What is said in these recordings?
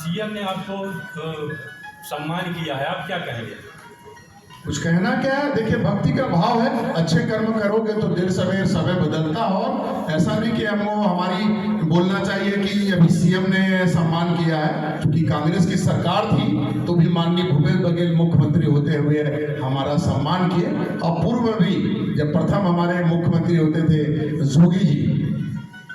CM ने आपको सम्मान किया है, आप क्या कहेंगे? कुछ कहना क्या है, देखिए भक्ति का भाव है, अच्छे कर्म करोगे तो देर सवेर समय बदलता। और ऐसा नहीं कि हमको हमारी बोलना चाहिए कि अभी सीएम ने सम्मान किया है, क्योंकि कांग्रेस की सरकार थी तो भी माननीय भूपेश बघेल मुख्यमंत्री होते हुए हमारा सम्मान किए। और पूर्व में भी जब प्रथम हमारे मुख्यमंत्री होते थे जोगी जी,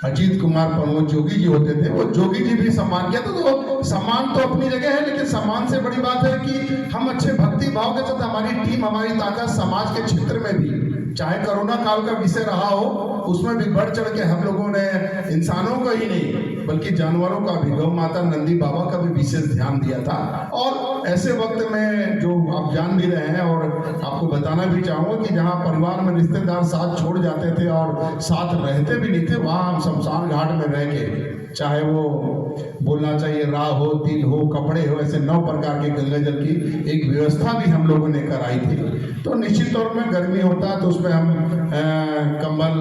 अजीत कुमार प्रमोद जोगी जी होते थे, वो जोगी जी भी सम्मान किया। तो सम्मान तो अपनी जगह है, लेकिन सम्मान से बड़ी बात है कि हम अच्छे भक्ति भाव के साथ हमारी टीम, हमारी ताकत समाज के क्षेत्र में भी, चाहे कोरोना काल का विषय रहा हो, उसमें भी बढ़ चढ़ के हम लोगों ने इंसानों का ही नहीं बल्कि जानवरों का भी, गौ माता नंदी बाबा का भी विशेष ध्यान दिया था। और ऐसे वक्त में जो आप जान भी रहे हैं, और आपको बताना भी चाहूंगा कि जहाँ परिवार में रिश्तेदार साथ छोड़ जाते थे और साथ रहते भी नहीं थे, वहाँ हम शमशान घाट में रह के, चाहे वो बोलना चाहिए राह हो, तिल हो, कपड़े हो, ऐसे 9 प्रकार के गंगा जल की एक व्यवस्था भी हम लोगों ने कराई थी। तो निश्चित तौर में गर्मी होता है तो उसमें हम कंबल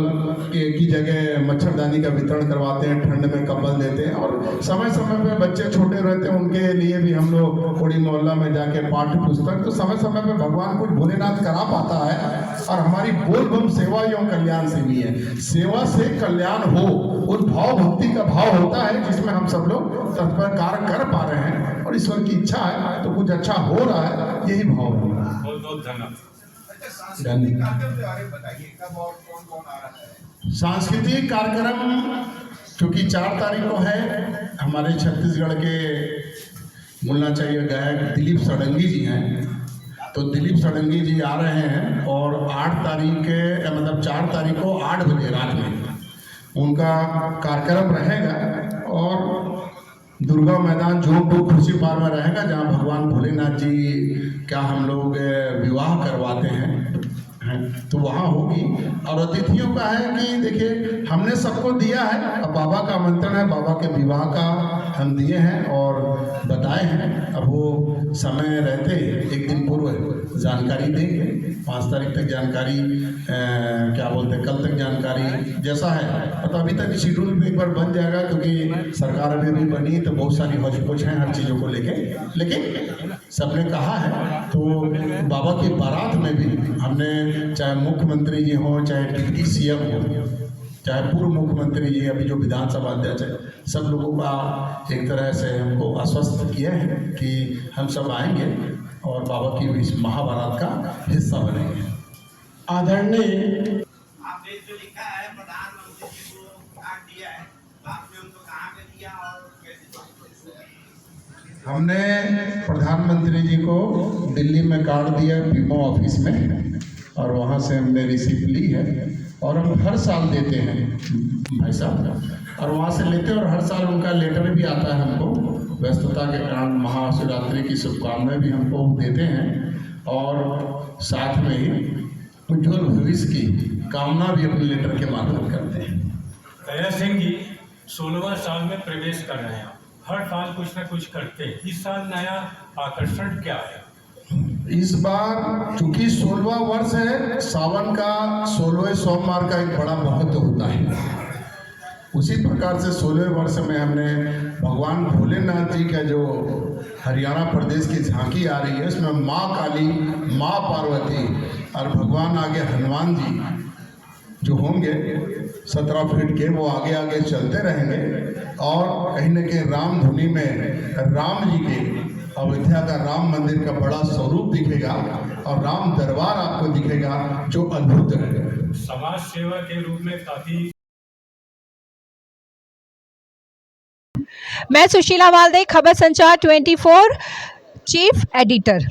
की जगह मच्छरदानी का वितरण करवाते हैं, ठंड में कंबल देते हैं। और समय समय पे बच्चे छोटे रहते हैं, उनके लिए भी हम लोग थोड़ी मोहल्ला में जाके पाठ्य पुस्तक, तो समय समय पे भगवान कुछ भोलेनाथ करा पाता है। और हमारी बोल बम सेवा एवं कल्याण से भी है, सेवा से कल्याण हो, उस भाव भक्ति का भाव होता है जिसमें हम सब लोग तत्पर कार्य कर पा रहे हैं, और ईश्वर की इच्छा है तो कुछ अच्छा हो रहा है, यही भाव है। बहुत बहुत धन्यवाद। सांस्कृतिक कार्यक्रम क्योंकि 4 तारीख को है, हमारे छत्तीसगढ़ के बोलना चाहिए गायक दिलीप षडंगी जी हैं, तो दिलीप षडंगी जी आ रहे हैं। और 8 तारीख के मतलब 4 तारीख को 8 बजे रात में उनका कार्यक्रम रहेगा, और दुर्गा मैदान जोधपुर खुर्सी पार में रहेगा, जहाँ भगवान भोलेनाथ जी का हम लोग विवाह करवाते हैं, तो वहाँ होगी। और अतिथियों का है कि देखिए हमने सबको दिया है, अब बाबा का आमंत्रण है, बाबा के विवाह का हम दिए हैं और बताए हैं। अब वो समय रहते एक दिन पूर्व जानकारी देंगे, 5 तारीख तक जानकारी क्या बोलते हैं, कल तक जानकारी जैसा है। तो अभी तक शेड्यूल में एक बार बन जाएगा, क्योंकि सरकार अभी बनी तो बहुत सारी हौच-पौच हैं हर चीज़ों को लेके, लेकिन सबने कहा है। तो बाबा की बारात में भी हमने, चाहे मुख्यमंत्री जी हों, चाहे डिप्टी सीएम हो, चाहे पूर्व मुख्यमंत्री जी, अभी जो विधानसभा अध्यक्ष है, सब लोगों का एक तरह से हमको आश्वस्त किया है कि हम सब आएंगे और बाबा की इस महाबारात का हिस्सा बनेंगे। आदरणीय आपने जो लिखा है प्रधानमंत्री जी को कार्ड दिया है, तो आपने उनको कहाँ पे दिया और कैसे? हमने प्रधानमंत्री जी को दिल्ली में कार्ड दिया पीएमओ ऑफिस में, और वहाँ से हमने रिसिप्ट ली है, और हम हर साल देते हैं भाई साहब, और वहाँ से लेते हैं। और हर साल उनका लेटर भी आता है हमको, व्यस्तता के कारण महाशिवरात्रि की शुभकामनाएं भी हमको देते हैं, और साथ में ही उज्ज्वल भविष्य की कामना भी अपने लेटर के माध्यम करते हैं। कैलाश सिंह जी 16वां साल में प्रवेश कर रहे हैं, हर साल कुछ न कुछ करते हैं, इस साल नया आकर्षण क्या है? इस बार चूंकि 16वां वर्ष है, सावन का 16वें सोमवार का एक बड़ा महत्व होता है। उसी प्रकार से 16वें वर्ष में हमने भगवान भोलेनाथ जी का जो हरियाणा प्रदेश की झांकी आ रही है, उसमें माँ काली, माँ पार्वती और भगवान आगे हनुमान जी जो होंगे 17 फीट के, वो आगे आगे चलते रहेंगे। और कहीं न कहीं राम धुनी में राम जी के अयोध्या का राम मंदिर का बड़ा स्वरूप दिखेगा, और राम दरबार आपको दिखेगा जो अद्भुत है। समाज सेवा के रूप में काफी। मैं सुशीला वाल्दे, खबर संचार 24 चीफ एडिटर।